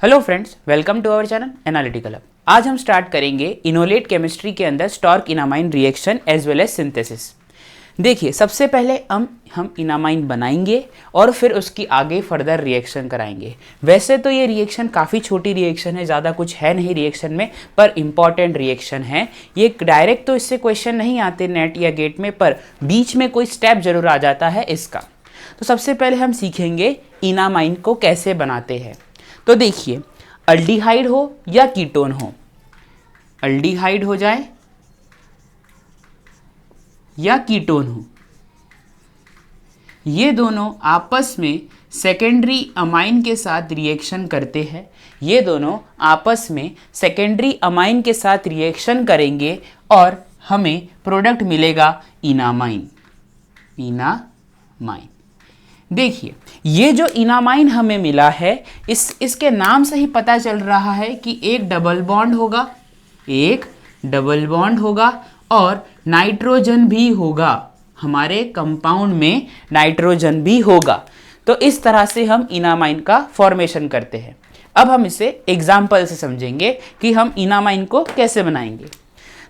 Hello friends, welcome to our channel analytical hub. आज हम start करेंगे इनोलेट केमिस्ट्री के अंदर Stork enamine reaction as well as synthesis. देखिए, सबसे पहले हम इनामाइन बनाएंगे और फिर उसकी आगे फर्दर रिएक्शन कराएंगे। वैसे तो ये रिएक्शन काफ़ी छोटी रिएक्शन है, ज़्यादा कुछ है नहीं रिएक्शन में, पर इम्पॉर्टेंट रिएक्शन है। ये डायरेक्ट तो इससे क्वेश्चन नहीं आते नेट या गेट में, पर बीच में कोई स्टेप जरूर आ जाता है इसका। तो सबसे पहले हम सीखेंगे इनामाइन को कैसे बनाते हैं। तो देखिए, अल्डिहाइड हो या कीटोन हो, अल्डिहाइड हो जाए या कीटोन हो, ये दोनों आपस में सेकेंडरी अमाइन के साथ रिएक्शन करते हैं। ये दोनों आपस में सेकेंडरी अमाइन के साथ रिएक्शन करेंगे और हमें प्रोडक्ट मिलेगा इनामाइन। इनामाइन, देखिए ये जो इनामाइन हमें मिला है, इसके नाम से ही पता चल रहा है कि एक डबल बॉन्ड होगा, एक डबल बॉन्ड होगा और नाइट्रोजन भी होगा। हमारे कंपाउंड में नाइट्रोजन भी होगा। तो इस तरह से हम इनामाइन का फॉर्मेशन करते हैं। अब हम इसे एग्जाम्पल से समझेंगे कि हम इनामाइन को कैसे बनाएंगे।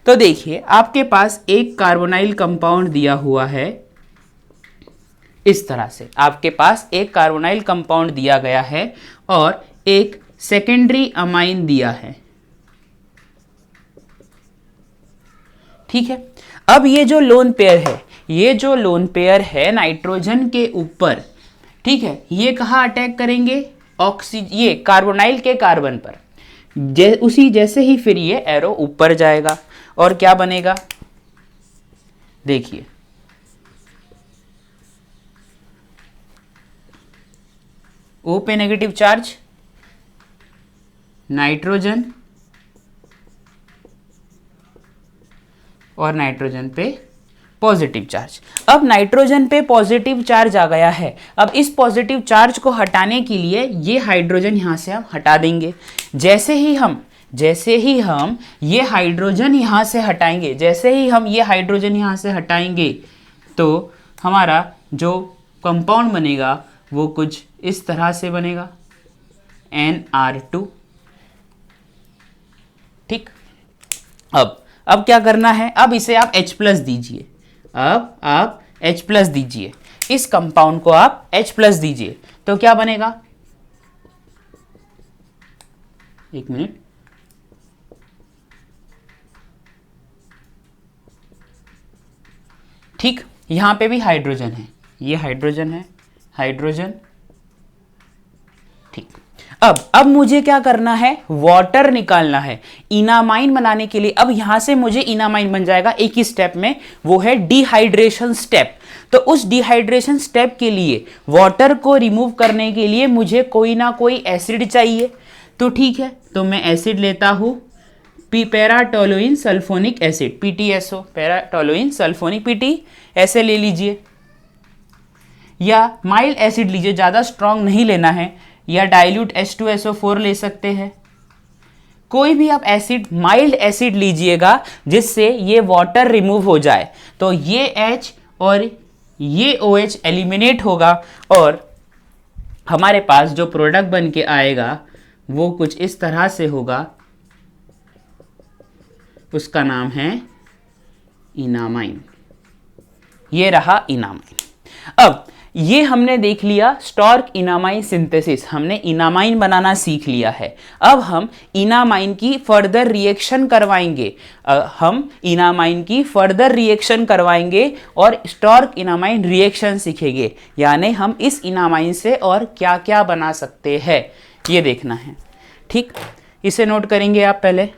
तो देखिए, आपके पास एक कार्बोनाइल कंपाउंड दिया हुआ है। इस तरह से आपके पास एक कार्बोनाइल कंपाउंड दिया गया है और एक सेकेंडरी अमाइन दिया है। ठीक है, अब ये जो लोन पेयर है, ये जो लोन पेयर है नाइट्रोजन के ऊपर, ठीक है, ये कहाँ अटैक करेंगे? ये कार्बोनाइल के कार्बन पर। उसी जैसे ही फिर ये एरो ऊपर जाएगा और क्या बनेगा? देखिए, O पे नेगेटिव चार्ज, नाइट्रोजन और नाइट्रोजन पे पॉजिटिव चार्ज। अब नाइट्रोजन पे पॉजिटिव चार्ज आ गया है। अब इस पॉजिटिव चार्ज को हटाने के लिए ये हाइड्रोजन यहाँ से हम हटा देंगे। जैसे ही हम ये हाइड्रोजन यहाँ से हटाएंगे, जैसे ही हम ये हाइड्रोजन यहाँ से हटाएंगे, तो हमारा जो कंपाउंड बनेगा वो कुछ इस तरह से बनेगा, NR2। ठीक, अब क्या करना है? अब इसे आप H+ दीजिए। अब आप H+ दीजिए, इस कंपाउंड को आप H+ दीजिए, तो क्या बनेगा? एक मिनट, ठीक, यहां पे भी हाइड्रोजन है, ये हाइड्रोजन है, हाइड्रोजन। ठीक, अब मुझे क्या करना है? वाटर निकालना है इनामाइन बनाने के लिए। अब यहां से मुझे इनामाइन बन जाएगा एक ही स्टेप में, वो है डिहाइड्रेशन स्टेप। तो उस डिहाइड्रेशन स्टेप के लिए वाटर को रिमूव करने के लिए मुझे कोई ना कोई एसिड चाहिए। तो ठीक है, तो मैं एसिड लेता हूं, paratoluene sulphonic acid, PTSO, paratoluene sulphonic, PT ऐसे ले लीजिए, या माइल्ड एसिड लीजिए, ज़्यादा स्ट्रॉन्ग नहीं लेना है, या डाइल्यूट H2SO4 ले सकते हैं। कोई भी आप एसिड, माइल्ड एसिड लीजिएगा जिससे ये वाटर रिमूव हो जाए। तो ये H और ये OH एलिमिनेट होगा और हमारे पास जो प्रोडक्ट बन के आएगा वो कुछ इस तरह से होगा। उसका नाम है इनामाइन। ये रहा इनामाइन। अब ये हमने देख लिया स्टॉर्क इनामाइन सिंथेसिस, हमने इनामाइन बनाना सीख लिया है। अब हम इनामाइन की फर्दर रिएक्शन करवाएंगे। और स्टॉर्क इनामाइन रिएक्शन सीखेंगे, यानी हम इस इनामाइन से और क्या क्या बना सकते हैं ये देखना है। ठीक, इसे नोट करेंगे आप पहले।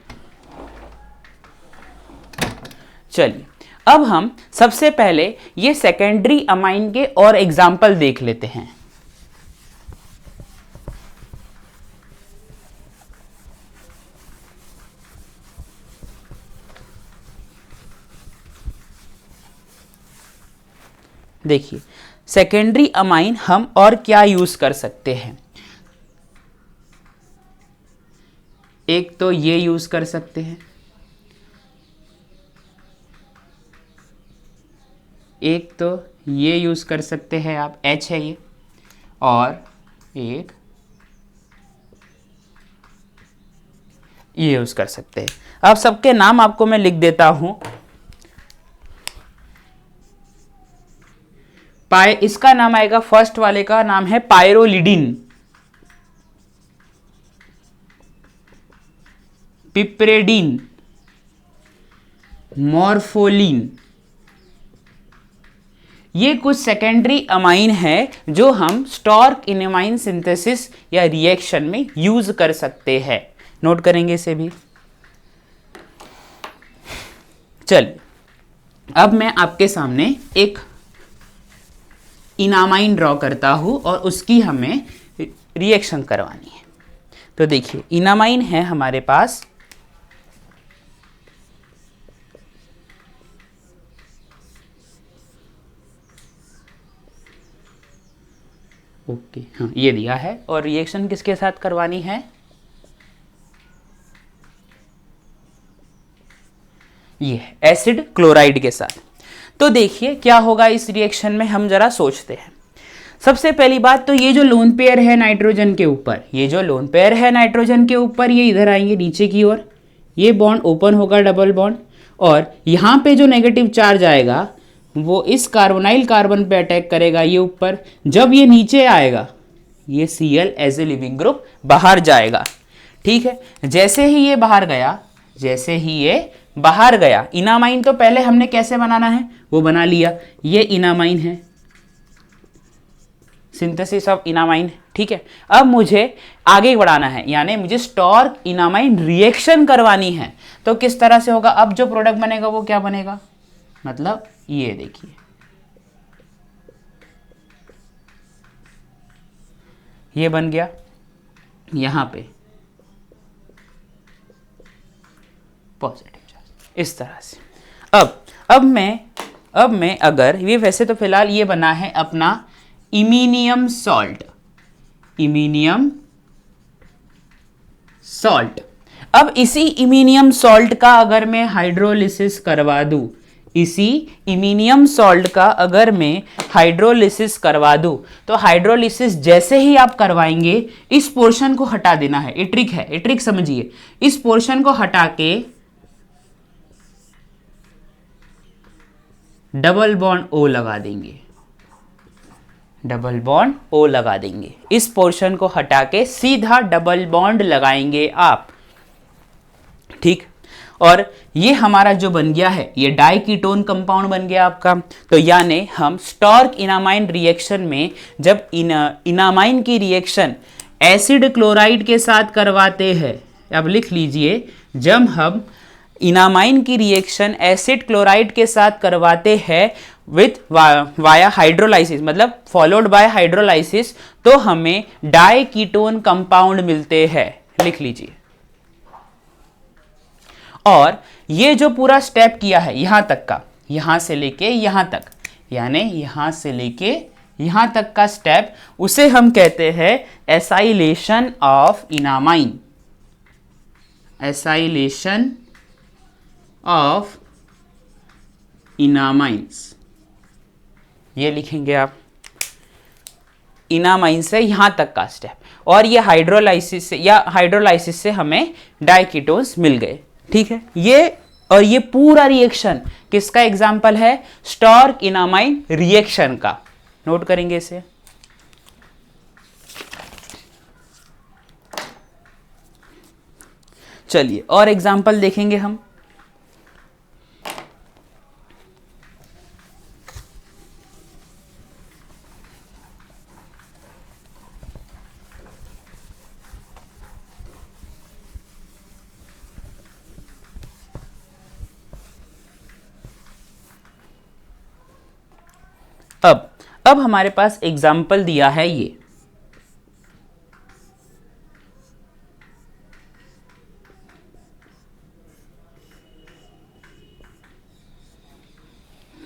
चलिए, अब हम सबसे पहले ये सेकेंडरी अमाइन के और एग्जाम्पल देख लेते हैं। देखिए, सेकेंडरी अमाइन हम और क्या यूज कर सकते हैं? एक तो ये यूज कर सकते हैं, एक तो ये यूज कर सकते हैं आप, H है ये, और एक ये यूज कर सकते हैं। अब सबके नाम आपको मैं लिख देता हूं। इसका नाम आएगा, फर्स्ट वाले का नाम है पायरोलिडिन, पिप्रेडिन, मॉर्फोलिन। ये कुछ सेकेंडरी अमाइन है जो हम स्टॉर्क इनामाइन सिंथेसिस या रिएक्शन में यूज कर सकते हैं। नोट करेंगे इसे भी। चलिए, अब मैं आपके सामने एक इनामाइन ड्रॉ करता हूं और उसकी हमें रिएक्शन करवानी है। तो देखिए, इनामाइन है हमारे पास, ओके, हाँ ये दिया है। और रिएक्शन किसके साथ करवानी है? ये एसिड क्लोराइड के साथ। तो देखिए क्या होगा इस रिएक्शन में, हम जरा सोचते हैं। सबसे पहली बात तो ये जो लोन पेयर है नाइट्रोजन के ऊपर, ये जो लोन पेयर है नाइट्रोजन के ऊपर, ये इधर आएंगे नीचे की ओर, ये बॉन्ड ओपन होगा, डबल बॉन्ड, और यहाँ पे जो नेगेटिव चार्ज आएगा वो इस कार्बोनाइल कार्बन पे अटैक करेगा, ये ऊपर। जब ये नीचे आएगा, ये Cl as a leaving group बाहर जाएगा। ठीक है, जैसे ही ये बाहर गया, जैसे ही ये बाहर गया, इनामाइन तो पहले हमने कैसे बनाना है वो बना लिया। ये इनामाइन है, सिंथेसिस ऑफ इनामाइन। ठीक है, अब मुझे आगे बढ़ाना है, यानी मुझे स्टॉर्क इनामाइन रिएक्शन करवानी है। तो किस तरह से होगा? अब जो प्रोडक्ट बनेगा वो क्या बनेगा? मतलब ये देखिए, ये बन गया यहां पे पॉजिटिव चार्ज, इस तरह से। अब मैं अगर ये, वैसे तो फिलहाल ये बना है अपना इमीनियम सॉल्ट, इमीनियम सॉल्ट। अब इसी इमीनियम सॉल्ट का अगर मैं हाइड्रोलिसिस करवा दूं, इसी इमीनियम सॉल्ट का अगर मैं हाइड्रोलिसिस करवा दूं, तो हाइड्रोलिसिस जैसे ही आप करवाएंगे, इस पोर्शन को हटा देना है। ये ट्रिक है, ये ट्रिक समझिए। इस पोर्शन को हटा के डबल बॉन्ड O लगा देंगे, डबल बॉन्ड O लगा देंगे। इस पोर्शन को हटा के सीधा डबल बॉन्ड लगाएंगे आप। ठीक, और ये हमारा जो बन गया है, ये डाइकीटोन कंपाउंड बन गया आपका। तो यानी हम स्टॉर्क इनामाइन रिएक्शन में जब इनामाइन की रिएक्शन एसिड क्लोराइड के साथ करवाते हैं, अब लिख लीजिए, जब हम इनामाइन की रिएक्शन एसिड क्लोराइड के साथ करवाते हैं विथ वाया हाइड्रोलाइसिस, मतलब फॉलोड बाय हाइड्रोलाइसिस, तो हमें डाइकीटोन कंपाउंड मिलते हैं। लिख लीजिए। और ये जो पूरा स्टेप किया है यहां तक का, यहां से लेके यहां तक, यानी यहां से लेके यहां तक का स्टेप, उसे हम कहते हैं एसाइलेशन ऑफ इनामाइन, एसाइलेशन ऑफ इनामाइंस। ये लिखेंगे आप, इनामाइन से यहां तक का स्टेप। और ये हाइड्रोलाइसिस से, या हाइड्रोलाइसिस से हमें डाइकीटोन्स मिल गए। ठीक है, ये और ये पूरा रिएक्शन किसका एग्जाम्पल है? स्टॉर्क इनामाइन रिएक्शन का। नोट करेंगे इसे। चलिए और एग्जाम्पल देखेंगे हम। अब हमारे पास एग्जाम्पल दिया है ये,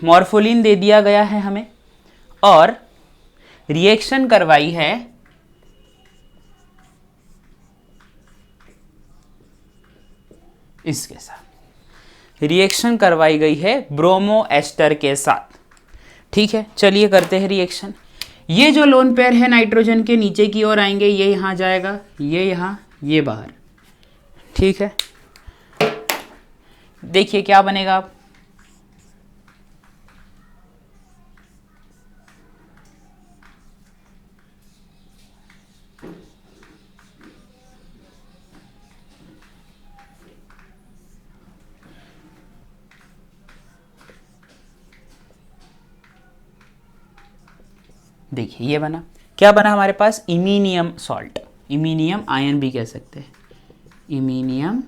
मॉर्फोलिन दे दिया गया है हमें, और रिएक्शन करवाई है इसके साथ, रिएक्शन करवाई गई है ब्रोमो एस्टर के साथ। ठीक है, चलिए करते हैं रिएक्शन। ये जो लोन पेयर है नाइट्रोजन के नीचे की ओर आएंगे, ये यहां जाएगा, ये यहां, ये बाहर। ठीक है, देखिए क्या बनेगा आप, देखिए ये बना, क्या बना हमारे पास, इमीनियम सॉल्ट, इमीनियम आयन भी कह सकते हैं, इमीनियम,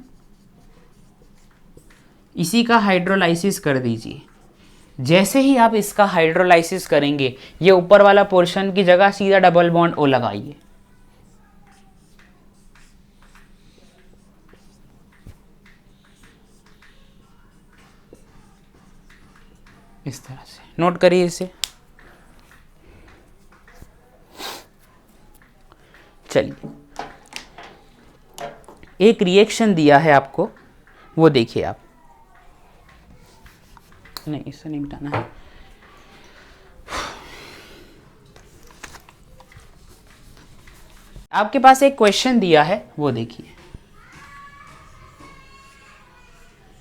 इसी का हाइड्रोलाइसिस कर दीजिए। जैसे ही आप इसका हाइड्रोलाइसिस करेंगे, ये ऊपर वाला पोर्शन की जगह सीधा डबल बॉन्ड ओ लगाइए, इस तरह से नोट करिए इसे। चलिए, एक रिएक्शन दिया है आपको, वो देखिए आप, नहीं इसे नहीं मिटाना है, आपके पास एक क्वेश्चन दिया है, वो देखिए,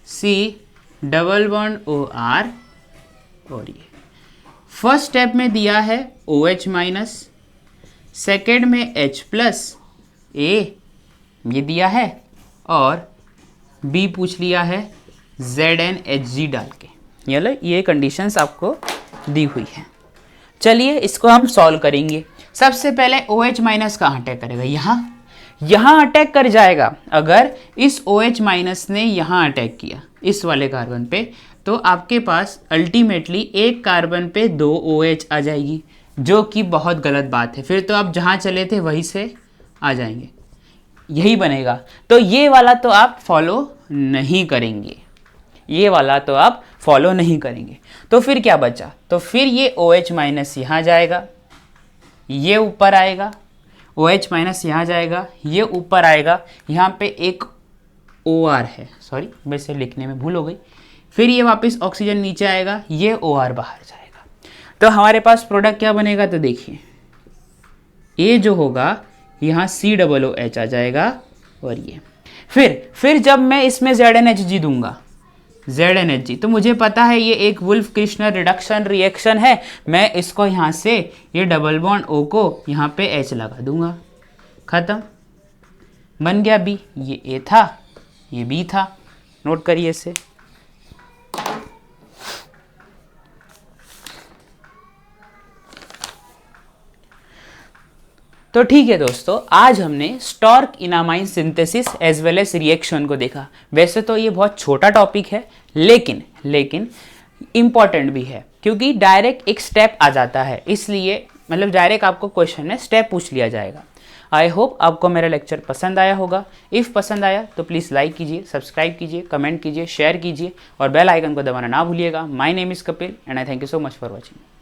C double bond O R, और ये फर्स्ट स्टेप में दिया है OH माइनस, सेकेंड में H प्लस ए ये दिया है, और बी पूछ लिया है ZnHg डाल के, ये कंडीशंस आपको दी हुई है। चलिए इसको हम सॉल्व करेंगे। सबसे पहले OH माइनस कहाँ अटैक करेगा, यहाँ अटैक कर जाएगा। अगर इस OH माइनस ने यहाँ अटैक किया इस वाले कार्बन पे, तो आपके पास अल्टीमेटली एक कार्बन पे 2 OH आ जाएगी, जो कि बहुत गलत बात है। फिर तो आप जहाँ चले थे वहीं से आ जाएंगे, यही बनेगा। तो ये वाला तो आप फॉलो नहीं करेंगे, ये वाला तो आप फॉलो नहीं करेंगे। तो फिर क्या बचा, तो फिर ये OH माइनस यहाँ जाएगा, ये ऊपर आएगा, OH माइनस यहाँ जाएगा, ये ऊपर आएगा, यहाँ पे एक OR है, सॉरी वैसे लिखने में भूल हो गई, फिर ये वापस ऑक्सीजन नीचे आएगा, ये OR बाहर जाएगा। तो हमारे पास प्रोडक्ट क्या बनेगा, तो देखिए ये जो होगा यहाँ COOH आ जाएगा, और ये फिर जब मैं इसमें ZnHg दूंगा, ZnHg, तो मुझे पता है ये एक वुल्फ क्रिश्नर रिडक्शन रिएक्शन है, मैं इसको यहाँ से ये डबल बॉन्ड O को यहाँ पे H लगा दूंगा, खत्म, बन गया B। ये A था, ये B था, नोट करिए इसे। तो ठीक है दोस्तों, आज हमने Stork enamine synthesis as well as reaction को देखा। वैसे तो ये बहुत छोटा टॉपिक है, लेकिन इम्पॉर्टेंट भी है, क्योंकि डायरेक्ट एक स्टेप आ जाता है, इसलिए मतलब डायरेक्ट आपको क्वेश्चन में स्टेप पूछ लिया जाएगा। आई होप आपको मेरा लेक्चर पसंद आया होगा। इफ़ पसंद आया तो प्लीज़ लाइक कीजिए, सब्सक्राइब कीजिए, कमेंट कीजिए, शेयर कीजिए और बेल आइकन को दबाना ना भूलिएगा। My name is Kapil and I thank you so much for watching.